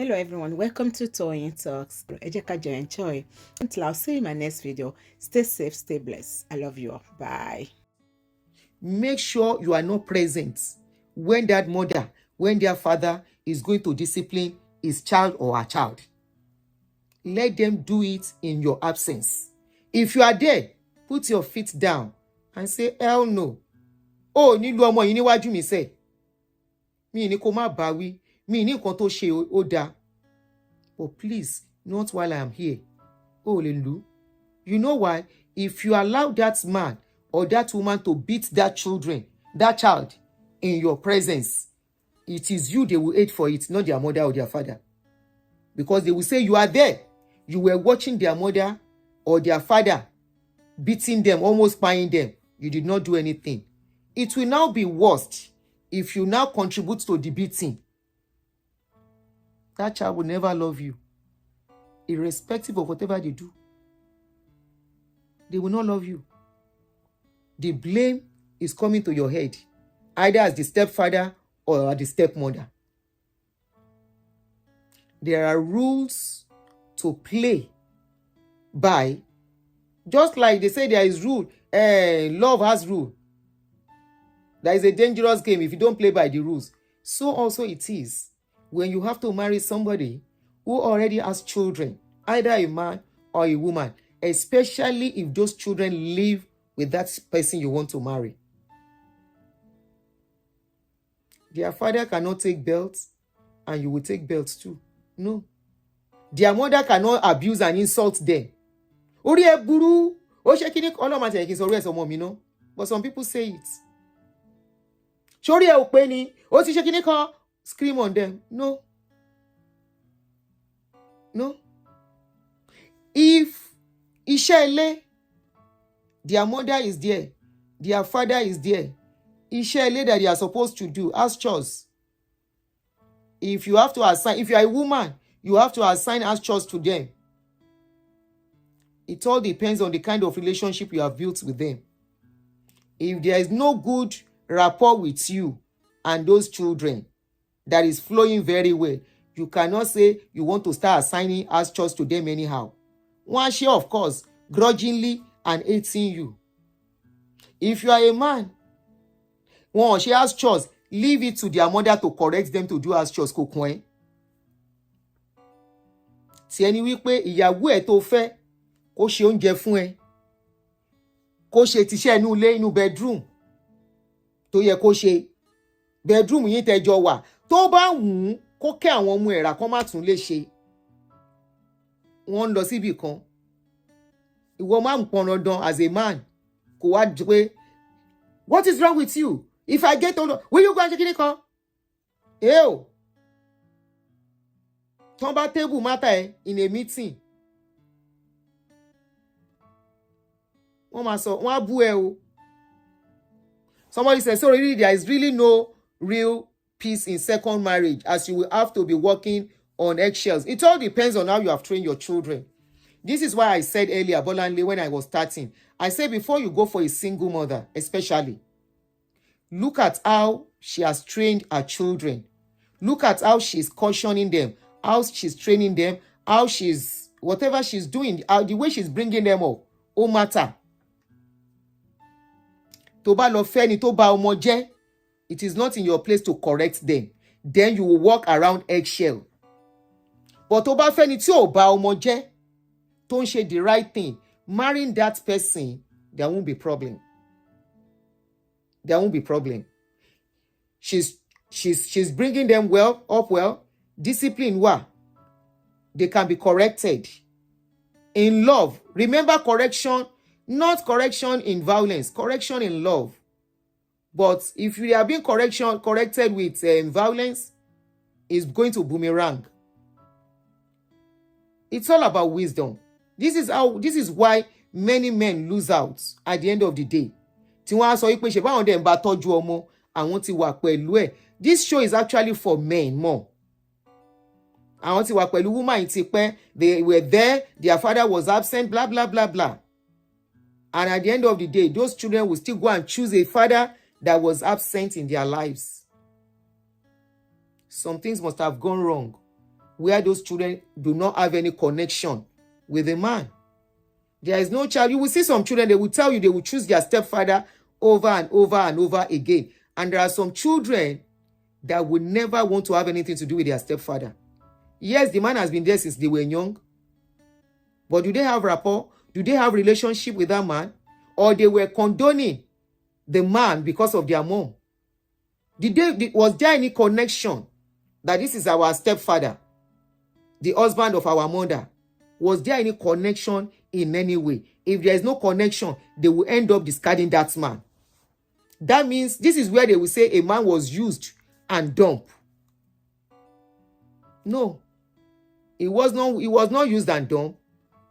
Hello everyone, welcome to Toyeen Talks. Ẹ jẹ́ ká jọ enjoy. Until I'll see you in my next video. Stay safe, stay blessed. I love you all. Bye. Make sure you are not present when that mother, when their father is going to discipline his child or her child. Let them do it in your absence. If you are there, put your feet down and say, hell no. Oh, nílùú ọmọ yìí níwájú mi sẹ́. Mi ní kó má bá wí. Mi ní nǹkan tó ṣe ó dáa. But please, not while I am here. Oh, lelu. You know why? If you allow that man or that woman to beat that child in your presence, it is you they will hate for it, not their mother or their father. Because they will say you are there. You were watching their mother or their father beating them, almost spying them. You did not do anything. It will now be worst if you now contribute to the beating. That child will never love you, irrespective of whatever they do. They will not love you. The blame is coming to your head, either as the stepfather or as the stepmother. There are rules to play by, just like they say there is rule, love has rule. There is a dangerous game if you don't play by the rules. So also it is when you have to marry somebody who already has children, either a man or a woman, especially if those children live with that person you want to marry. Their father cannot take belts and you will take belts too. No. Their mother cannot abuse and insult them. Ori e buru, o se kini Ọlọ́run ma te kin so ori e so mo mi no. But some people say it. Sori e o pe ni, o ti se kini kan, scream on them. No. No. If Ishele, their mother is there, their father is there, Ishele that they are supposed to do as chores. If you have to assign, if you are a woman, you have to assign as chores to them. It all depends on the kind of relationship you have built with them. If there is no good rapport with you and those children that is flowing very well, you cannot say you want to start assigning as chores to them anyhow. One share, of course, grudgingly and hating you. If you are a man, one share as chores, leave it to their mother to correct them to do as chores. Kokwen. Tí ẹni wí pé ìyàwó ẹ̀ tó fẹ́ kó ṣe oúnjẹ fún ẹ, kó ṣe tíṣẹ́ inú ilé inú bedroom tó yẹ kó ṣe, bedroom yín tẹ́jọ wà, tó bá wùn kó kẹ́ àwọn ọmọ ẹ̀rà kan má tún lè ṣe. Wọ́n lọ síbì kan. Ìwọ máa ń pọn dandan as a man kò wá pé what is wrong with you? If I get older, will you go and check it kan? Ew. Tán bá table matter ẹ in a meeting. Wọ́n máa sọ, wọ́n á bú ẹ o. Somebody said, so really there is really no real peace in second marriage, as you will have to be working on eggshells. It all depends on how you have trained your children. This is why I said earlier, Bolanle, when I was starting, I said before you go for a single mother, especially, look at how she has trained her children. Look at how she's cautioning them, how she's training them, how she's, whatever she's doing, the way she's bringing them up, ó matter. Tó bá lọ fẹ́ ni tó bá ọmọ jẹ́, it is not in your place to correct them. Then you will walk around eggshell. But tó bá fẹ́ ni tí ò bá ọmọ jẹ́, tó ń ṣe the right thing, marrying that person, there won't be problem. There won't be problem. She's bringing them up well. Discipline wa. They can be corrected. In love. Remember correction, not correction in violence, correction in love. But if you are being corrected with violence, it's going to boomerang. It's all about wisdom. This is why many men lose out at the end of the day. Tí wọ́n á sọ pé ṣe báwọn dẹ̀ ń bá tọ́jú ọmọ, àwọn ti wà pẹ̀lú ẹ̀. This show is actually for men more. Àwọn ti wà pẹ̀lú woman ti pẹ́, they were there, their father was absent, blah, blah, blah, blah. And at the end of the day, those children will still go and choose a father that was absent in their lives. Some things must have gone wrong where those children do not have any connection with the man. There is no child. You will see some children, they will tell you they will choose their stepfather over and over and over again. And there are some children that will never want to have anything to do with their stepfather. Yes, the man has been there since they were young. But do they have rapport? Do they have relationship with that man? Or they were condoning the man because of their mom? Was there any connection that this is our stepfather, the husband of our mother? Was there any connection in any way? If there is no connection, they will end up discarding that man. That means this is where they will say a man was used and dumped. No, it was not used and dumped.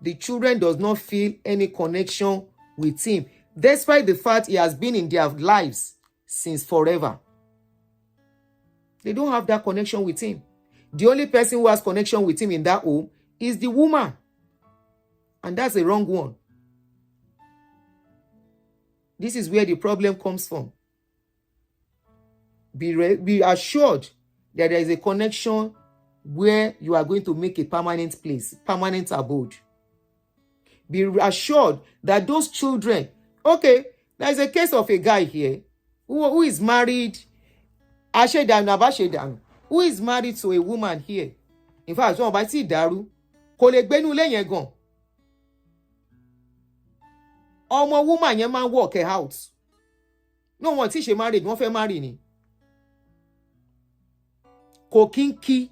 The children does not feel any connection with him, despite the fact he has been in their lives since forever. They don't have that connection with him. The only person who has connection with him in that home is the woman. And that's a wrong one. This is where the problem comes from. Be assured that there is a connection where you are going to make a permanent place, permanent abode. Be assured that those children, okay, there is a case of a guy here who is married, who is married to a woman here. In fact, wọn bá ti dàrú, kò lè gbénú ilé yẹn gan. Ọmọ woman yẹn máa work her out. No, wọn ti ṣe married, wọ́n fẹ́ marry ni. Kò kí ń kí.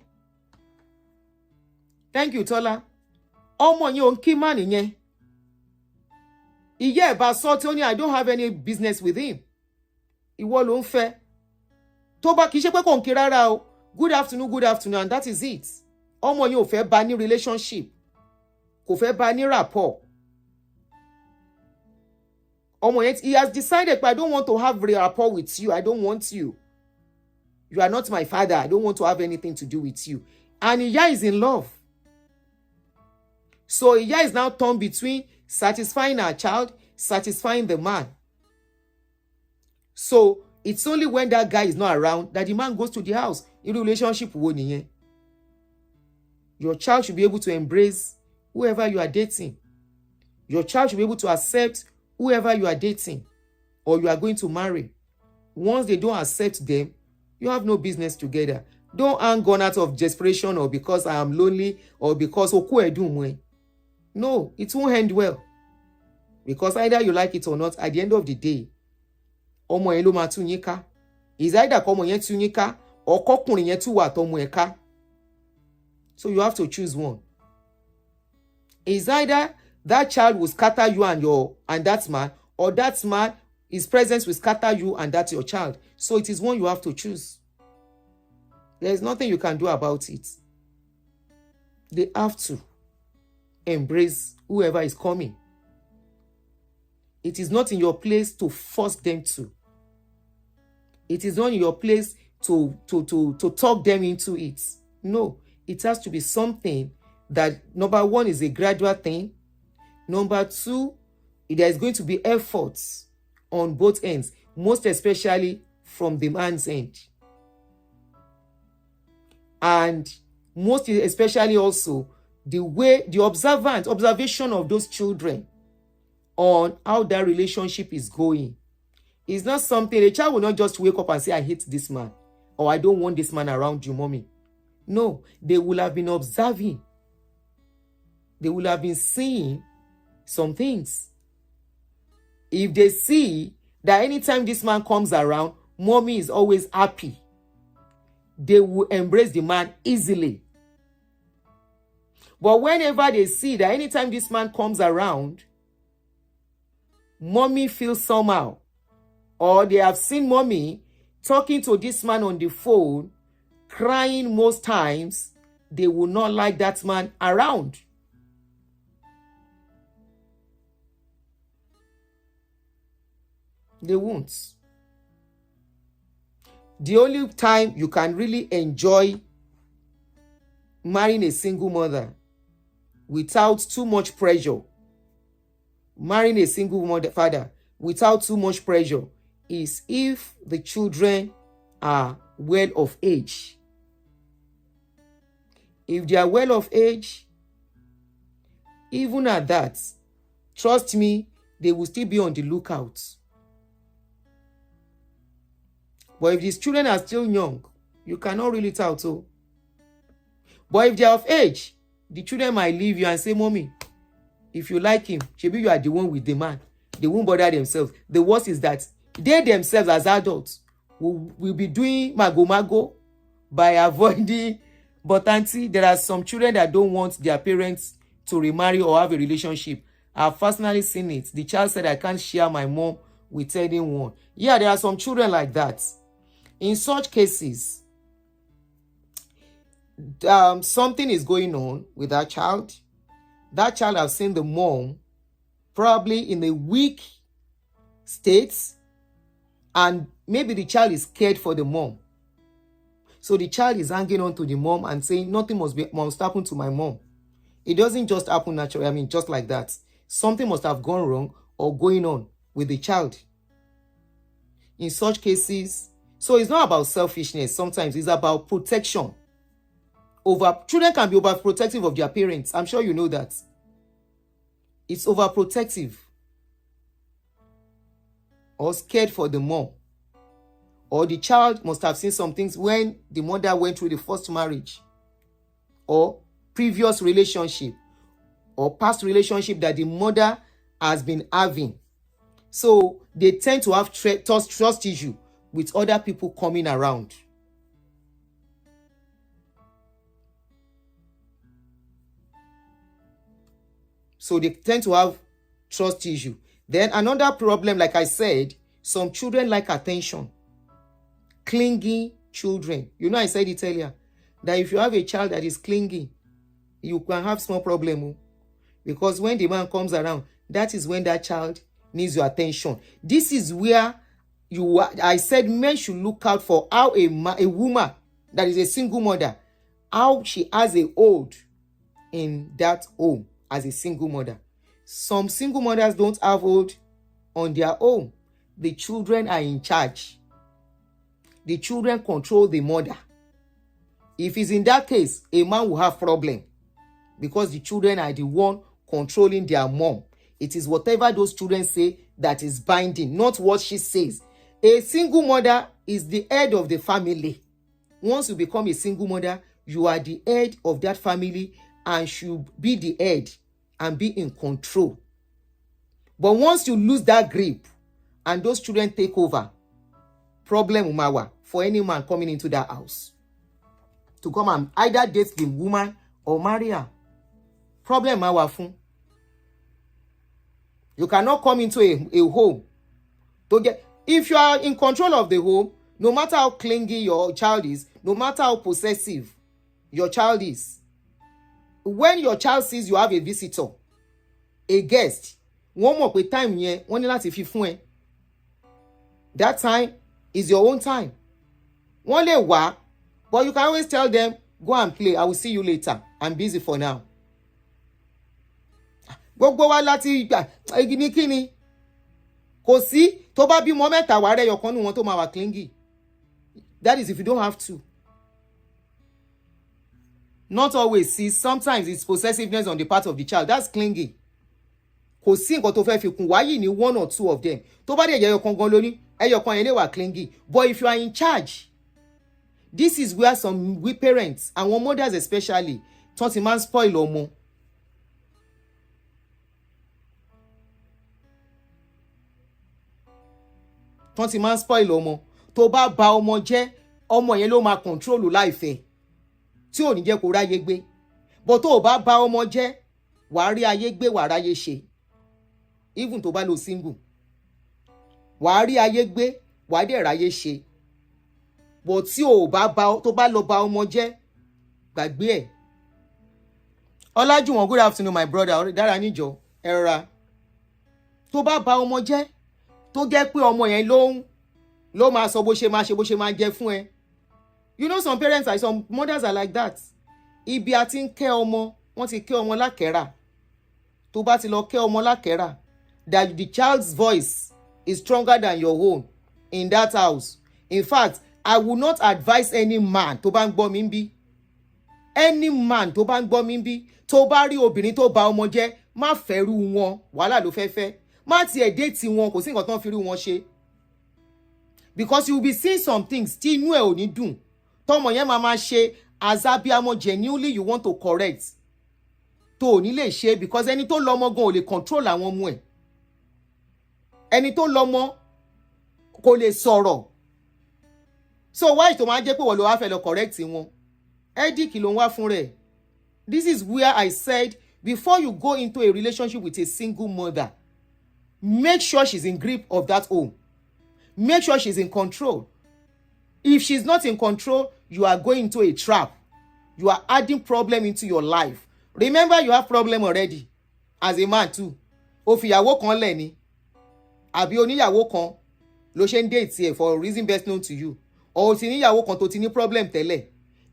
Thank you, Tola. Ọmọ yẹn ò ń kí man yẹn. Ìyá ẹ̀ bá sọ tí ó ní I don't have any business with him. Ìwọ ló ń fẹ́. Tó bá kìí ṣe pé kò ń kí rárá o. Good afternoon, and that is it. Ọmọ yẹn ò fẹ́ bá ní relationship. Kò fẹ́ bá ní rapport. Ọmọ yẹn, he has decided, I don't want to have rapport with you. I don't want you. You are not my father. I don't want to have anything to do with you. And Iya is in love. So Iya is now torn between satisfying her child, satisfying the man. So it's only when that guy is not around that the man goes to the house. In relationship wo nìyẹn. Your child should be able to embrace whoever you are dating. Your child should be able to accept whoever you are dating or you are going to marry. Once they don't accept them, you have no business together. Don't hang on out of desperation or because I am lonely or because oku edunwe. No, it won't end well. Because either you like it or not, at the end of the day, ọmọ yẹn ló máa tú yín ká. Is either kọ́mọ yẹn tú yín ká or kọ́kùnrin yẹn tú wà tọmọ ẹ̀ ká. So you have to choose one. Is either that child will scatter you and that man, or that man, his presence will scatter you and that's your child. So it is one you have to choose. There is nothing you can do about it. They have to embrace whoever is coming. It is not in your place to force them to. It is not in your place to talk them into it. No, it has to be something that, number one, is a gradual thing. Number two, there is going to be efforts on both ends, most especially from the man's end. And most especially also the observation of those children on how that relationship is going. It's not something, a child will not just wake up and say, I hate this man, or I don't want this man around you, mommy. No, they will have been observing. They will have been seeing some things. If they see that anytime this man comes around, mommy is always happy, they will embrace the man easily. But whenever they see that anytime this man comes around, mommy feels somehow, or they have seen mommy talking to this man on the phone, crying most times, they will not like that man around. They won't. The only time you can really enjoy marrying a single mother without too much pressure, marrying a single father without too much pressure, is if the children are well of age. If they are well of age, even at that, trust me, they will still be on the lookout. But if these children are still young, you cannot rule it out. Oh. But if they are of age, the children might leave you and say, Mommy, if you like him, maybe you are the one with the man. They won't bother themselves. The worst is that they themselves as adults will be doing mago by avoiding. But auntie, there are some children that don't want their parents to remarry or have a relationship. I've personally seen it. The child said, I can't share my mom with anyone. Yeah, there are some children like that. In such cases, something is going on with that child. That child has seen the mom probably in a weak state, and maybe the child is scared for the mom. So the child is hanging on to the mom and saying, nothing must happen to my mom. It doesn't just happen naturally, just like that. Something must have gone wrong or going on with the child. In such cases, so it's not about selfishness. Sometimes it's about protection. Children can be overprotective of their parents. I'm sure you know that. It's overprotective or scared for the mom. Or the child must have seen some things when the mother went through the first marriage or previous relationship or past relationship that the mother has been having. So they tend to have trust issue with other people coming around. So they tend to have trust issue. Then another problem, like I said, some children like attention. Clingy children. You know, I said it earlier, that if you have a child that is clingy, you can have small problem. Because when the man comes around, that is when that child needs your attention. This is where I said men should look out for how a woman that is a single mother, how she has a hold in that home as a single mother. Some single mothers don't have hold on their home. The children are in charge. The children control the mother. If it's in that case, a man will have problem because the children are the one controlling their mom. It is whatever those children say that is binding, not what she says. A single mother is the head of the family. Once you become a single mother, you are the head of that family and should be the head and be in control. But once you lose that grip and those children take over, problem umawa for any man coming into that house to come and either date the woman or marry her. Problem umawa fun. You cannot come into a home to get. If you are in control of the home, no matter how clingy your child is, no matter how possessive your child is, when your child sees you have a visitor, a guest, one more time here, one láti fi fún ẹ. That time is your own time. One lè wá, but you can always tell them, go and play, I will see you later. I'm busy for now. Gbogbo wa láti ní kíni. Kò sí tó bá bí mọ́ mẹ́ta wá rẹ̀ yọkan nínú wọn tó máa wà clingy. That is if you don't have to. Not always. See, sometimes it's possessiveness on the part of the child. That's clingy. Kò sí nǹkan tó fẹ́ fi kún wáyé ní one or two of them. Tó bá dẹ̀ jẹ́ ẹyọkan gan lóní, ẹyọkan yẹn lè wà clingy. But if you are in charge, this is where some we parents and one mothers especially tán ti máa ń spoil ọmọ. Tán ti máa ń spoil ọmọ. Tó bá ba ọmọ jẹ́, ọmọ yẹn ló máa control láìfẹ́. Tí ò ní jẹ́ kó ráyé gbé. But tó bá ba ọmọ jẹ́, wàá rí ayé gbé, wàá ráyé ṣe. Even tó bá lo single. Wàá rí ayé gbé, wàá dẹ̀ ráyé ṣe. But tí tó bá lọ ba ọmọ jẹ́, gbàgbé ẹ̀. Ọlájúwọ̀n, good afternoon my brother. Dára níjọ, ẹ rọra. Tó bá ba ọmọ jẹ́, tó jẹ́ pé ọmọ yẹn ló máa sọ bó ṣe máa jẹ fún ẹ. You know some parents are, some mothers are like that. Ibi a ti ń kẹ́ ọmọ, wọ́n ti kẹ́ ọmọ lákẹ́rà. Tó bá ti lọ kẹ́ ọmọ lákẹ́rà, that the child's voice is stronger than your own in that house. In fact, I will not advise any man tó bá ń gbọ́ mi bí. any man tó bá ń gbọ́ mi bí tó bá rí obìnrin tó bà ọmọ jẹ́ má fẹ́rù wọn, wàhálà ló fẹ́ fẹ́, má tiẹ̀ déètì wọn, kò sí nǹkan tó ń fi rú wọn ṣe, because you will be seeing some things tí inú ẹ̀ ò ní dùn tọmọ yẹn máa ṣe as abiyamọ genuinely you want to correct tó ò ní lè ṣe, because ẹni tó lọ́mọ gan ò lè control àwọn ọmọ ẹ̀, ẹni tó lọ́mọ kò lè sọ̀rọ̀, so why tó máa jẹ́ pé wọ́n ló wá fẹ́ lọ correct wọn, headache ló ń wá fún rẹ̀. This is where I said before you go into a relationship with a single mother, make sure she's in grip of that home, make sure she's in control. If she's not in control, you are going into a trap, you are adding problem into your life. Remember, you have problem already as a man too. Ó fi ìyàwó kan lẹ̀ ni àbí oníyàwó kan ló ṣe ń date ẹ̀ for a reason best known to you, or ti níyàwó kan tó ti ní problem tẹ́lẹ̀,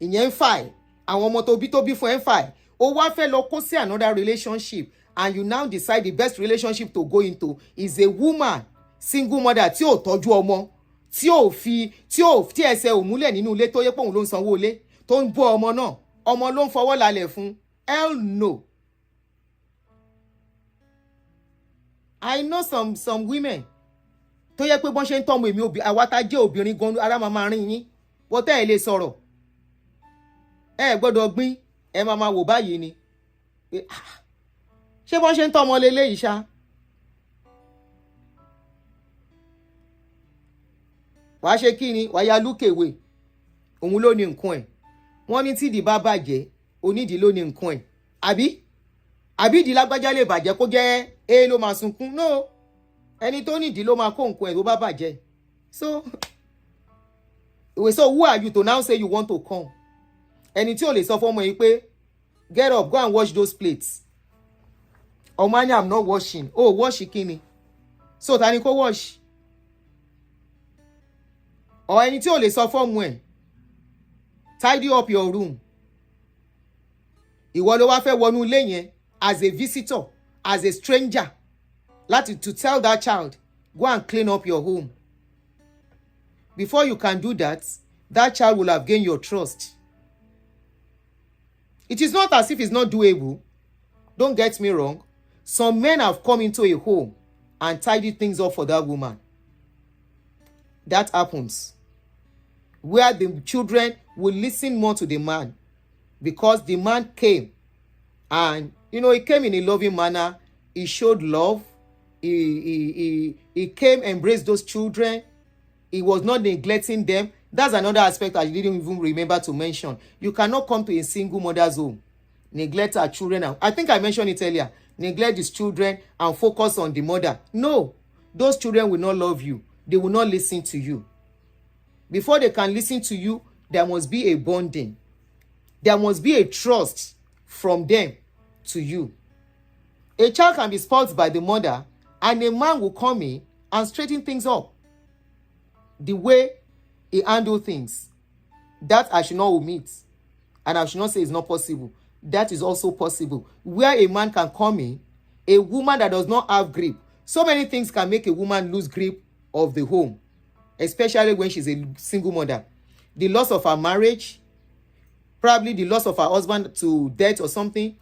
ìyẹn ń fà ẹ́, àwọn ọmọ tó bí fún ẹ̀ ń fà ẹ́, ó wá fẹ́ lọ kó sí another relationship, and you now decide the best relationship to go into is a woman, single mother tí ò tọ́jú ọmọ, tí ẹsẹ̀ ò múlẹ̀ nínú ilé, tó yẹ pé òun ló ń sanwó ilé, tó ń bọ́ ọmọ náà, ọmọ ló ń fọwọ́ lálẹ̀ fún. Hell no. I know some women tó yẹ pé bọ́n ṣe ń tọ́mọ èmi àwa tá jẹ́ obìnrin gan ara máa rìn yín, wọ́n tẹ́ ẹ lè sọ̀rọ̀, ẹ gbọ́dọ̀ gbín, ẹ máa wò báyìí ni ṣé bọ́n ṣe ń tọ́mọ leléyìí ṣá. wàá ṣe kí ni, wàá ya lúkèwé, òun ló ní nǹkan ẹ̀, wọ́n ní tídìí bá bàjẹ́ onídìí ló ní nǹkan ẹ̀, àbí ìdí lágbájá lè bàjẹ́ kó jẹ́ ló máa sunkún, no, ẹni tó nídìí ló máa kó nǹkan ẹ̀ tó bá bàjẹ́. So who are you to now say you want to come? Ẹni tí ò lè sọ fọ́mọ yìí pé get up, go and wash those plates. Ọmọ ni I'm not washing. Oh, wash kí ni? So ta ni kó wash? Or ẹni tí ò lè sọ fọ́mọ ẹ̀ tidy up your room. Ìwọ ló wá fẹ́ wọnú ilé yẹn as a visitor, as a stranger, to tell that child, go and clean up your home. Before you can do that, that child will have gained your trust. It is not as if it's not doable. Don't get me wrong. Some men have come into a home and tidied things up for that woman. That happens. Where the children will listen more to the man, because the man came and, he came in a loving manner. He showed love. He came, embraced those children. He was not neglecting them. That's another aspect I didn't even remember to mention. You cannot come to a single mother's home, neglect her children. I think I mentioned it earlier. Neglect his children and focus on the mother. No, those children will not love you. They will not listen to you. Before they can listen to you, there must be a bonding. There must be a trust from them to you. A child can be spoiled by the mother, and a man will come in and straighten things up. The way he handles things, that I should not omit, and I should not say it's not possible. That is also possible. Where a man can come in, a woman that does not have grip. So many things can make a woman lose grip of the home, especially when she's a single mother. The loss of her marriage, probably the loss of her husband to death or something,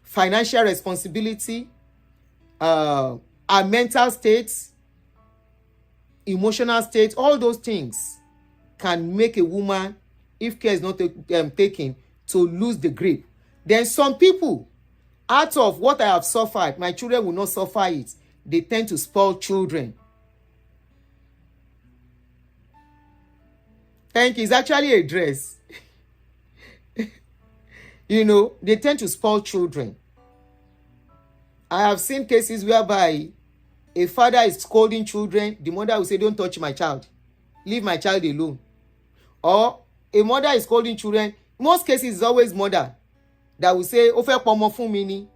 financial responsibility, her mental state, emotional state, all those things can make a woman, if care is not taken, to lose the grip. Then some people, out of what I have suffered, my children will not suffer it. They tend to spoil children. Thank you. It's actually a dress. They tend to spoil children. I have seen cases whereby a father is scolding children. The mother will say, don't touch my child. Leave my child alone. Or a mother is scolding children. Most cases, it's always mother that will say, ó fẹ́ pọmọ fún mi ni.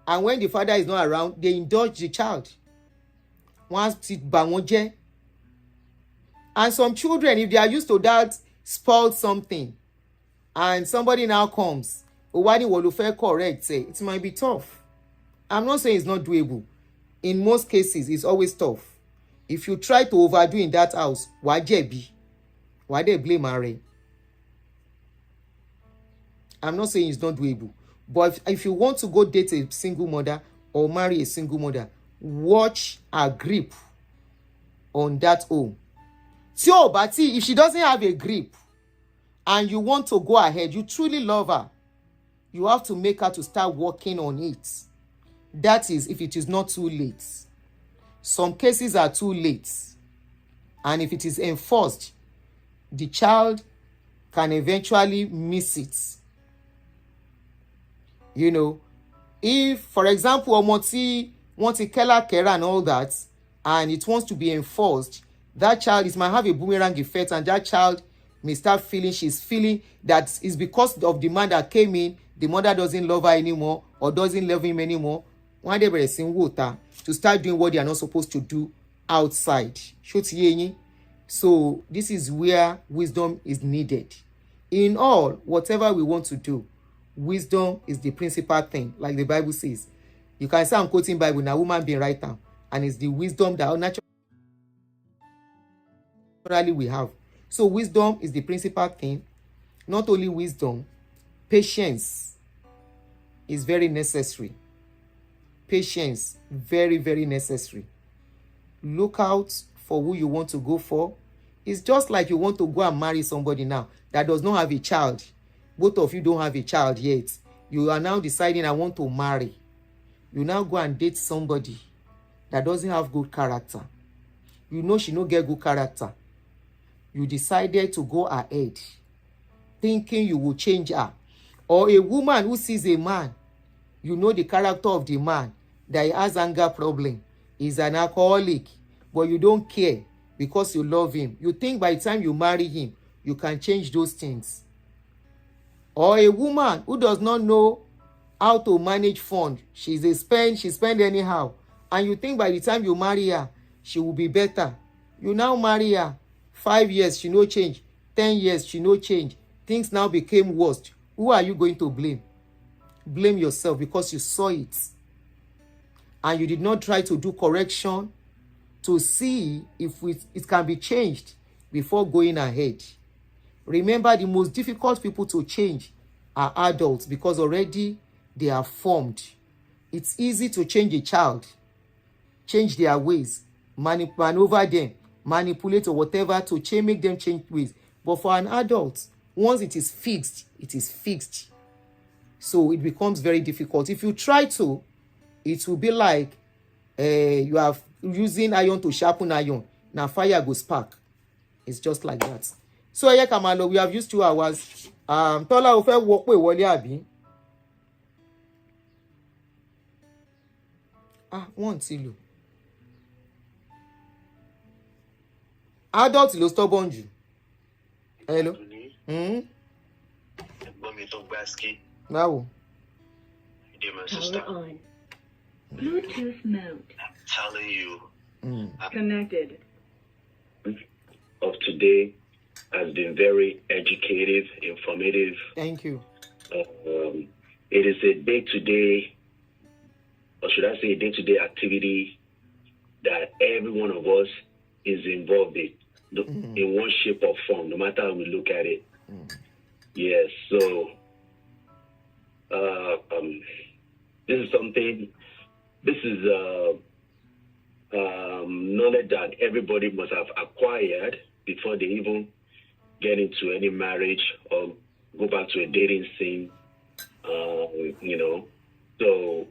And when the father is not around, they indulge the child. Wọ́n ti bà wọ́n jẹ́. And some children, if they are used to that, spoil something, and somebody now comes, Owani Wolufe correct, say it might be tough. I'm not saying it's not doable. In most cases, it's always tough. If you try to overdo in that house, why jẹ̀bi? Why they blame Mary? I'm not saying it's not doable, but if you want to go date a single mother or marry a single mother, watch her grip on that home. But if she doesn't have a grip and you want to go ahead, you truly love her, you have to make her to start working on it. That is, if it is not too late. Some cases are too late, and if it is enforced, the child can eventually miss it. You know, if, for example, ọmọ wants a kẹ́lá and all that, and it wants to be enforced, that child, it might have a boomerang effect, and that child may start she's feeling that it's because of the man that came in, the mother doesn't love her anymore or doesn't love him anymore. One day bẹ̀rẹ̀ sí water to start doing what they are not supposed to do outside. So this is where wisdom is needed. In all, whatever we want to do, wisdom is the principal thing, like the Bible says. You can say I'm quoting Bible now, woman being right now, and it's the wisdom that naturally we have. So wisdom is the principal thing. Not only wisdom, patience is very necessary. Patience, very, very necessary. Look out for who you want to go for. It's just like you want to go and marry somebody now that does not have a child. Both of you don't have a child yet. You are now deciding, I want to marry. You now go and date somebody that doesn't have good character. You know she no get good character. You decided to go ahead thinking you will change her. Or a woman who sees a man, you know the character of the man, that he has anger problem, he's an alcoholic, but you don't care because you love him. You think by the time you marry him, you can change those things. Or a woman who does not know how to manage funds, she spend anyhow, and you think by the time you marry her, she will be better. You now marry her, 5 years, she no change, 10 years, she no change. Things now became worse. Who are you going to blame? Blame yourself because you saw it. And you did not try to do correction to see if it can be changed before going ahead. Remember, the most difficult people to change are adults because already they are formed. It's easy to change a child, change their ways, maneuver them, manipulate or whatever to make them change ways. But for an adult, once it is fixed, it is fixed. So it becomes very difficult. If you try to, it will be like you are using iron to sharpen iron. Now fire go spark. It's just like that. So Kamalo, we have used 2 hours. Tola o fẹ́ wọ pé wọlé àbí? Wọ́n ti lò. Adult ló stubborn jù. Hello. Báwo? My sister. Power on. Bluetooth mode. I'm telling you. Connected. Of today has been very educative, informative. Thank you. It is a day-to-day, or should I say a day-to-day activity that every one of us is involved in one shape or form, no matter how we look at it. Yes, so this is knowledge that everybody must have acquired before they even get into any marriage or go back to a dating scene. So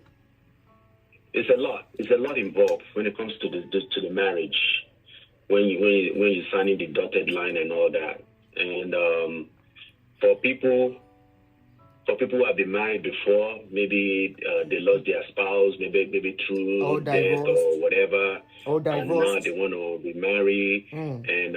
it's a lot involved when it comes to the marriage, when you're signing the dotted line and all that. And for people who have been married before, maybe they lost their spouse, maybe through death or whatever, and now they want to remarry, and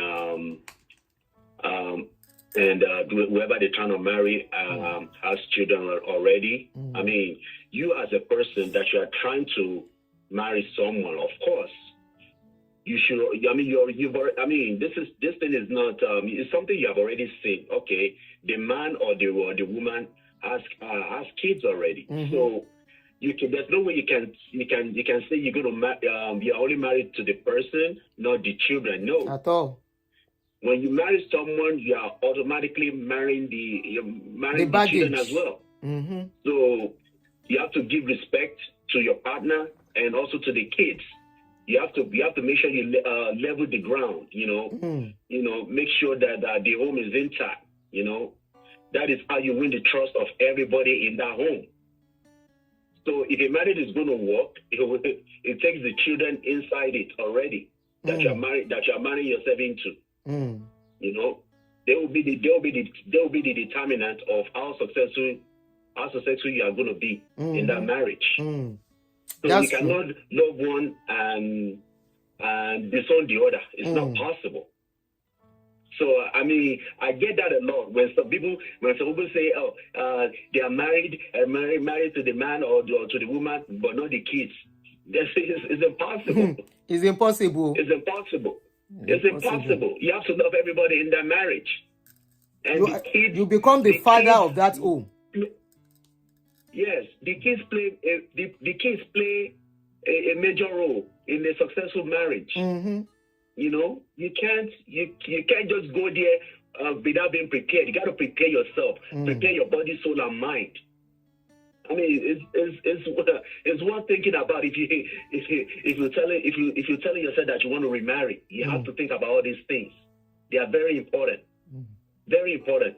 whoever they're trying to marry has children already. I mean, you as a person that you are trying to marry someone, of course, you should. I mean, this thing is not. It's something you have already seen. Okay, the man or the woman has kids already. So there's no way you can say you're going to you're only married to the person, not the children. No, at all. when you marry someone, you are automatically marrying the children as well. Mm-hmm. So you have to give respect to your partner and also to the kids. You have to make sure you level the ground. Make sure that the home is intact. That is how you win the trust of everybody in that home. So if a marriage is going to work, it takes the children inside it already that you are marrying yourself into. They will be the determinant of how successful you are going to be in that marriage. So you cannot love one and disown the other. It's not possible. So I mean, I get that a lot when some people say, they are married to the man or to the woman, but not the kids. It's impossible. It's impossible. It's impossible. It's impossible. You have to love everybody in that marriage. And you become the father of that home. Yes, the kids play a major role in a successful marriage. Mm-hmm. You can't just go there without being prepared. You got to prepare yourself, prepare your body, soul, and mind. I mean, it's one thinking about if you're telling yourself that you want to remarry, you have to think about all these things. They are very important, very important,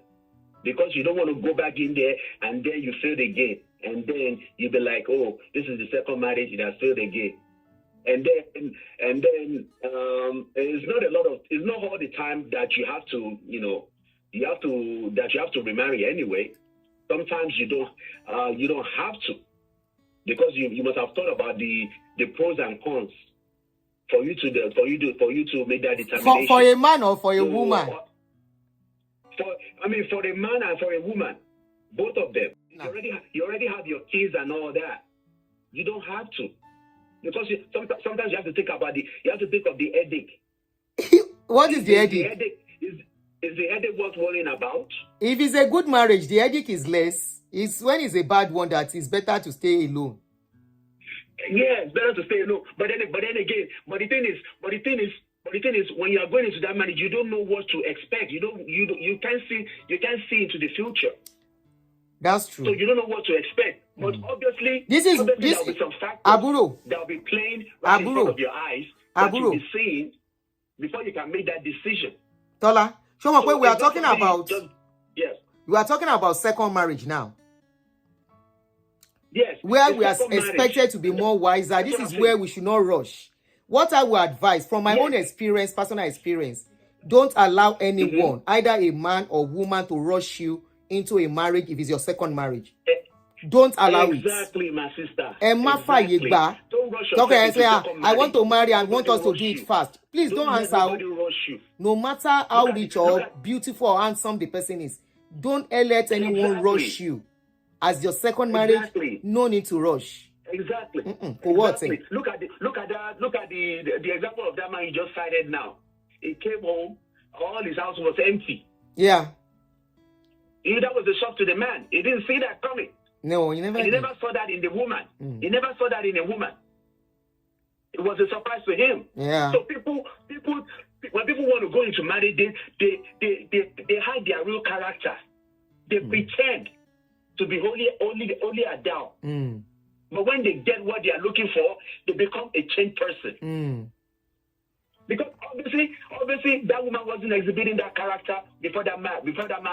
because you don't want to go back in there and then you fail again, and then you'll be like, oh, this is the second marriage, it has failed again. And then it's not all the time that you have to remarry anyway. Sometimes you don't have to, because you must have thought about the pros and cons for you to make that determination. For a man or for a woman? For a man and for a woman, both of them. No. You already have your kids and all that. You don't have to. Because sometimes you have to think of the headache. What is the headache? Is the headache worth worrying about? If it's a good marriage, the headache is less. It's when it's a bad one that it's better to stay alone. Yeah, it's better to stay alone. But then again, the thing is, when you are going into that marriage, you don't know what to expect. You can't see into the future. That's true. So you don't know what to expect. But obviously, this there will be some factors that will be playing right in front of your eyes that you'll be seeing before you can make that decision. Tola, we are talking about yes. We are talking about second marriage now. Yes. Where we are expected to be more wiser. This is where we should not rush. What I would advise from my own experience, personal experience, don't allow anyone, either a man or woman, to rush you into a marriage if it's your second marriage. Don't allow it. Exactly, my sister. Exactly. Don't rush yourself okay, say, I want to marry and want us to do it fast. Please don't answer. No matter how rich or beautiful or handsome the person is, don't let anyone rush you. As your second marriage, no need to rush. Exactly. For what? Exactly. Look at the example of that man you just cited now. He came home, all his house was empty. Yeah. That was a shock to the man. He didn't see that coming. No, he never saw that in the woman. He never saw that in a woman. It was a surprise to him. Yeah. So people, when people want to go into marriage, they hide their real character. They pretend to be only a down. But when they get what they are looking for, they become a changed person. Because obviously, that woman wasn't exhibiting that character before that man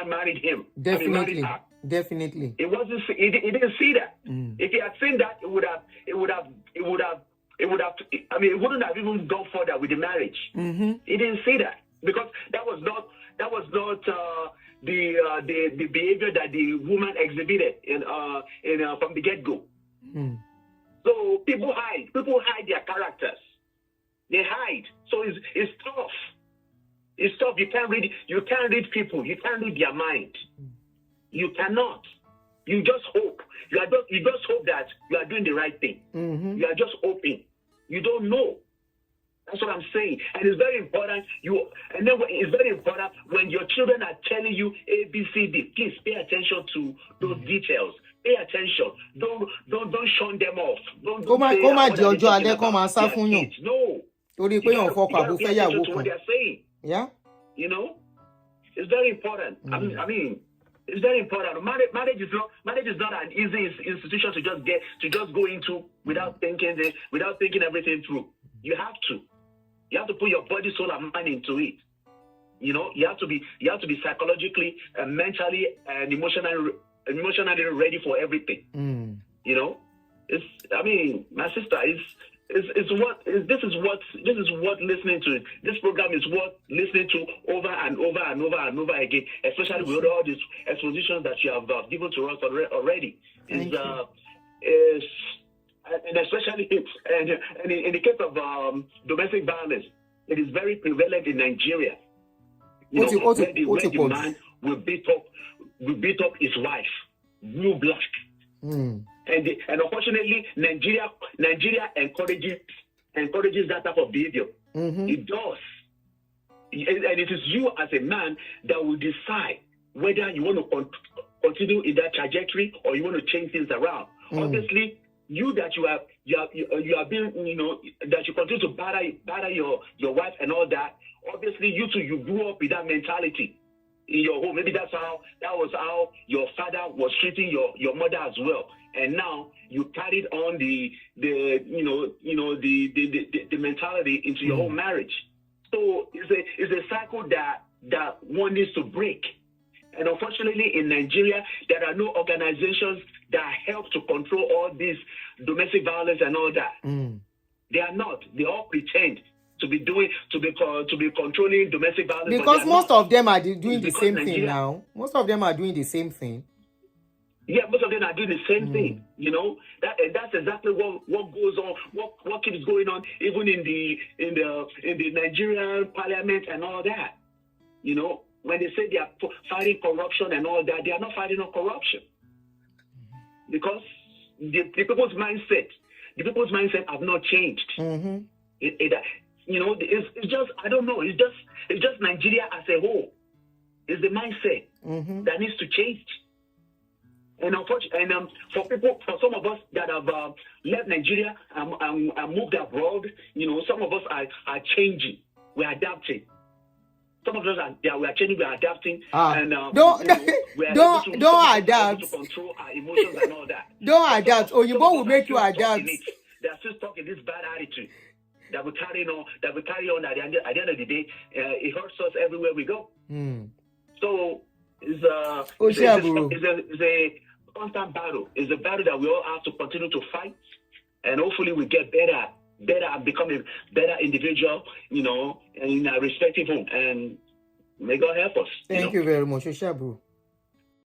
married him. Definitely. Married her. Definitely. He didn't see that. If he had seen that, it wouldn't have even gone further with the marriage. He didn't see that because that was not the behavior that the woman exhibited from the get-go. So people hide their characters. They hide. So it's tough. It's tough. You can't read people. You can't read their mind. You cannot. You just hope. You just hope that you are doing the right thing. You are just hoping. You don't know. That's what I'm saying. And it's very important. It's very important when your children are telling you A, B, C, D. Please pay attention to those details. Pay attention. Don't shun them off. Don't say, no. Torí pé yàn fọkọ àbò fẹ́ yàwó kan. Yeah. You know, it's very important. I mean, it's very important. Marriage is not an easy institution to just go into without thinking everything through. You have to put your body, soul, and mind into it. You know, you have to be psychologically, mentally, and emotionally ready for everything. You know, my sister, this is what listening to this program is what listening to over and over and over and over again, especially with all these expositions that you have given to us already. And especially in the case of domestic violence, it is very prevalent in Nigeria. Where the man will beat up his wife, blue black. And unfortunately, Nigeria encourages that type of behavior. It does, and it is you as a man that will decide whether you want to continue in that trajectory or you want to change things around. Obviously, you are being, you know, that you continue to batter your wife and all that. Obviously, you grew up with that mentality in your home. Maybe that was how your father was treating your mother as well. And now you carried on the mentality into your own marriage. So it's a cycle that one needs to break. And unfortunately, in Nigeria, there are no organizations that help to control all this domestic violence and all that. They are not. They all pretend to be controlling domestic violence. Because most of them are doing the same thing now. Most of them are doing the same thing. Yeah, most of them are doing the same thing. You know, that's exactly what goes on, what keeps going on, even in the Nigerian parliament and all that. You know, when they say they are fighting corruption and all that, they are not fighting on corruption, because the people's mindset have not changed. You know, it's just, I don't know. It's just Nigeria as a whole. It's the mindset that needs to change. And unfortunately, for some of us that have left Nigeria and moved abroad, you know, some of us are changing. We're adapting. Some of us we are changing. We're adapting. And don't adapt. To control our emotions and all that. Don't adapt. Oyinbo will make you adapt. They are still stuck in this bad attitude that we carry on. At the end of the day, it hurts us everywhere we go. So it's a constant battle. It's a battle that we all have to continue to fight, and hopefully we get better and become a better individual, you know, in our respective home. And may God help us. Thank you very much, Oshabru.